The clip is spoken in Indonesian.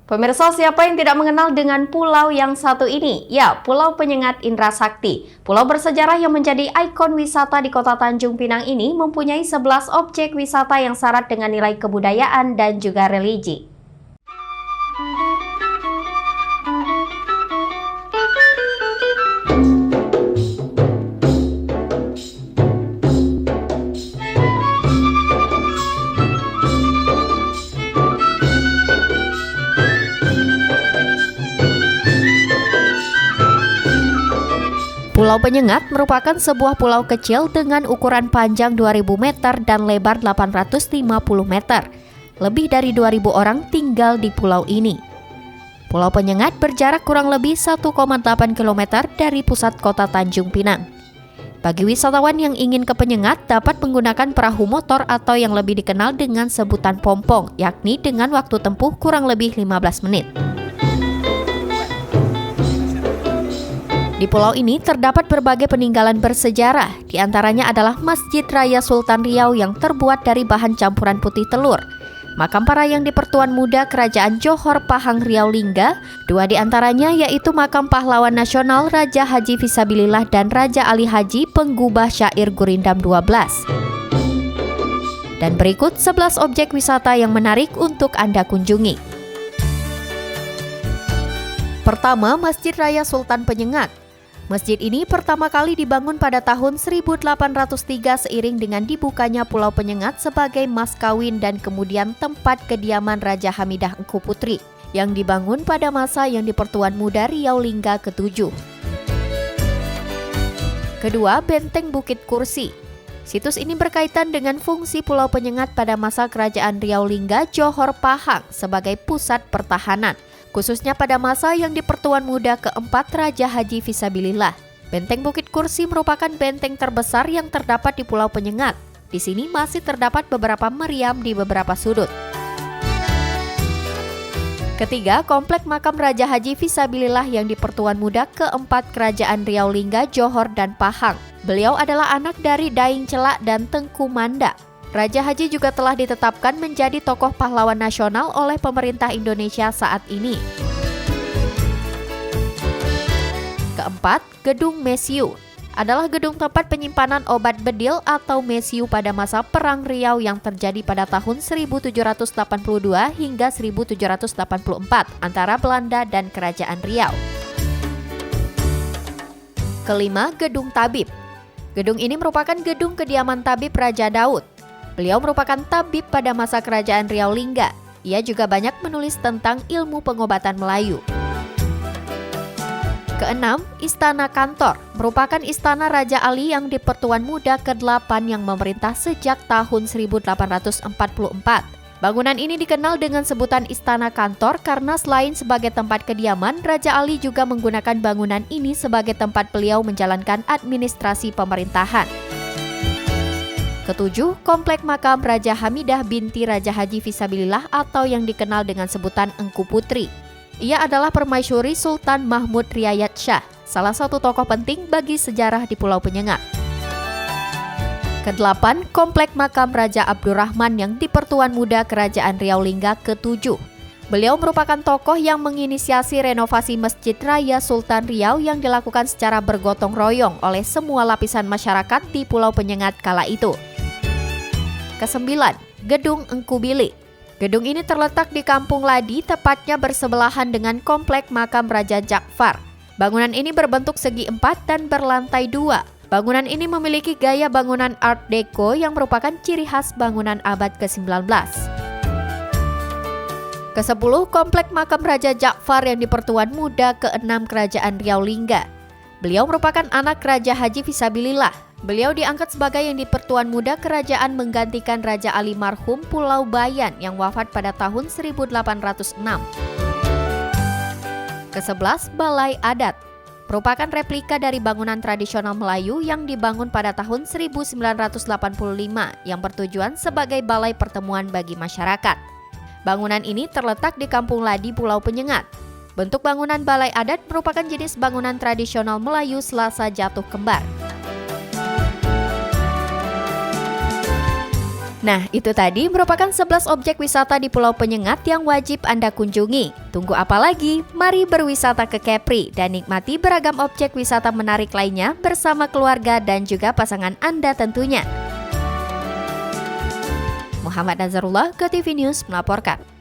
Pemirsa, siapa yang tidak mengenal dengan pulau yang satu ini? Ya, Pulau Penyengat Indra Sakti. Pulau bersejarah yang menjadi ikon wisata di kota Tanjung Pinang ini mempunyai 11 objek wisata yang syarat dengan nilai kebudayaan dan juga religi. Pulau Penyengat merupakan sebuah pulau kecil dengan ukuran panjang 2.000 meter dan lebar 850 meter. Lebih dari 2.000 orang tinggal di pulau ini. Pulau Penyengat berjarak kurang lebih 1,8 km dari pusat kota Tanjung Pinang. Bagi wisatawan yang ingin ke Penyengat dapat menggunakan perahu motor atau yang lebih dikenal dengan sebutan pompong, yakni dengan waktu tempuh kurang lebih 15 menit. Di pulau ini terdapat berbagai peninggalan bersejarah, di antaranya adalah Masjid Raya Sultan Riau yang terbuat dari bahan campuran putih telur, makam parayang di Pertuan Muda Kerajaan Johor Pahang Riau Lingga, dua di antaranya yaitu makam pahlawan nasional Raja Haji Fisabilillah dan Raja Ali Haji Penggubah Syair Gurindam 12. Dan berikut 11 objek wisata yang menarik untuk Anda kunjungi. Pertama, Masjid Raya Sultan Penyengat. Masjid ini pertama kali dibangun pada tahun 1803 seiring dengan dibukanya Pulau Penyengat sebagai mas kawin dan kemudian tempat kediaman Raja Hamidah Engku Putri yang dibangun pada masa yang di Pertuan Muda Riau Lingga ke-7. Kedua, Benteng Bukit Kursi. Situs ini berkaitan dengan fungsi Pulau Penyengat pada masa Kerajaan Riau Lingga Johor Pahang sebagai pusat pertahanan, khususnya pada masa yang di Pertuan Muda keempat Raja Haji Fisabilillah. Benteng Bukit Kursi merupakan benteng terbesar yang terdapat di Pulau Penyengat. Di sini masih terdapat beberapa meriam di beberapa sudut. Ketiga, Komplek Makam Raja Haji Fisabilillah yang di Pertuan Muda keempat Kerajaan Riau Lingga, Johor, dan Pahang. Beliau adalah anak dari Daing Celak dan Tengku Manda. Raja Haji juga telah ditetapkan menjadi tokoh pahlawan nasional oleh pemerintah Indonesia saat ini. Keempat, Gedung Mesiu adalah gedung tempat penyimpanan obat bedil atau mesiu pada masa Perang Riau yang terjadi pada tahun 1782 hingga 1784 antara Belanda dan Kerajaan Riau. Kelima, Gedung Tabib. Gedung ini merupakan gedung kediaman Tabib Raja Daud. Beliau merupakan tabib pada masa Kerajaan Riau Lingga. Ia juga banyak menulis tentang ilmu pengobatan Melayu. Keenam, Istana Kantor merupakan istana Raja Ali yang di Pertuan Muda ke-8 yang memerintah sejak tahun 1844. Bangunan ini dikenal dengan sebutan Istana Kantor karena selain sebagai tempat kediaman, Raja Ali juga menggunakan bangunan ini sebagai tempat beliau menjalankan administrasi pemerintahan. Ketujuh, Komplek Makam Raja Hamidah binti Raja Haji Fisabilillah atau yang dikenal dengan sebutan Engku Putri. Ia adalah permaisuri Sultan Mahmud Riayat Shah, salah satu tokoh penting bagi sejarah di Pulau Penyengat. Kedelapan, Komplek Makam Raja Abdurrahman yang di Pertuan Muda Kerajaan Riau Lingga ke-7. Beliau merupakan tokoh yang menginisiasi renovasi Masjid Raya Sultan Riau yang dilakukan secara bergotong royong oleh semua lapisan masyarakat di Pulau Penyengat kala itu. Kesembilan, Gedung Engku Bilik. Gedung ini terletak di Kampung Ladi, tepatnya bersebelahan dengan Komplek Makam Raja Jakfar. Bangunan ini berbentuk segi 4 dan berlantai 2. Bangunan ini memiliki gaya bangunan Art Deco yang merupakan ciri khas bangunan abad ke-19. Ke-10, Komplek Makam Raja Jakfar yang di Pertuan Muda ke-6 Kerajaan Riau Lingga. Beliau merupakan anak Raja Haji Fisabilillah. Beliau diangkat sebagai yang di Pertuan Muda Kerajaan menggantikan Raja Ali marhum Pulau Bayan yang wafat pada tahun 1806. Ke-11, Balai Adat. Merupakan replika dari bangunan tradisional Melayu yang dibangun pada tahun 1985 yang bertujuan sebagai balai pertemuan bagi masyarakat. Bangunan ini terletak di Kampung Ladi, Pulau Penyengat. Bentuk bangunan balai adat merupakan jenis bangunan tradisional Melayu Selasa Jatuh Kembar. Nah, itu tadi merupakan 11 objek wisata di Pulau Penyengat yang wajib Anda kunjungi. Tunggu apa lagi? Mari berwisata ke Kepri dan nikmati beragam objek wisata menarik lainnya bersama keluarga dan juga pasangan Anda tentunya. Muhammad Nazarullah, GoTV News melaporkan.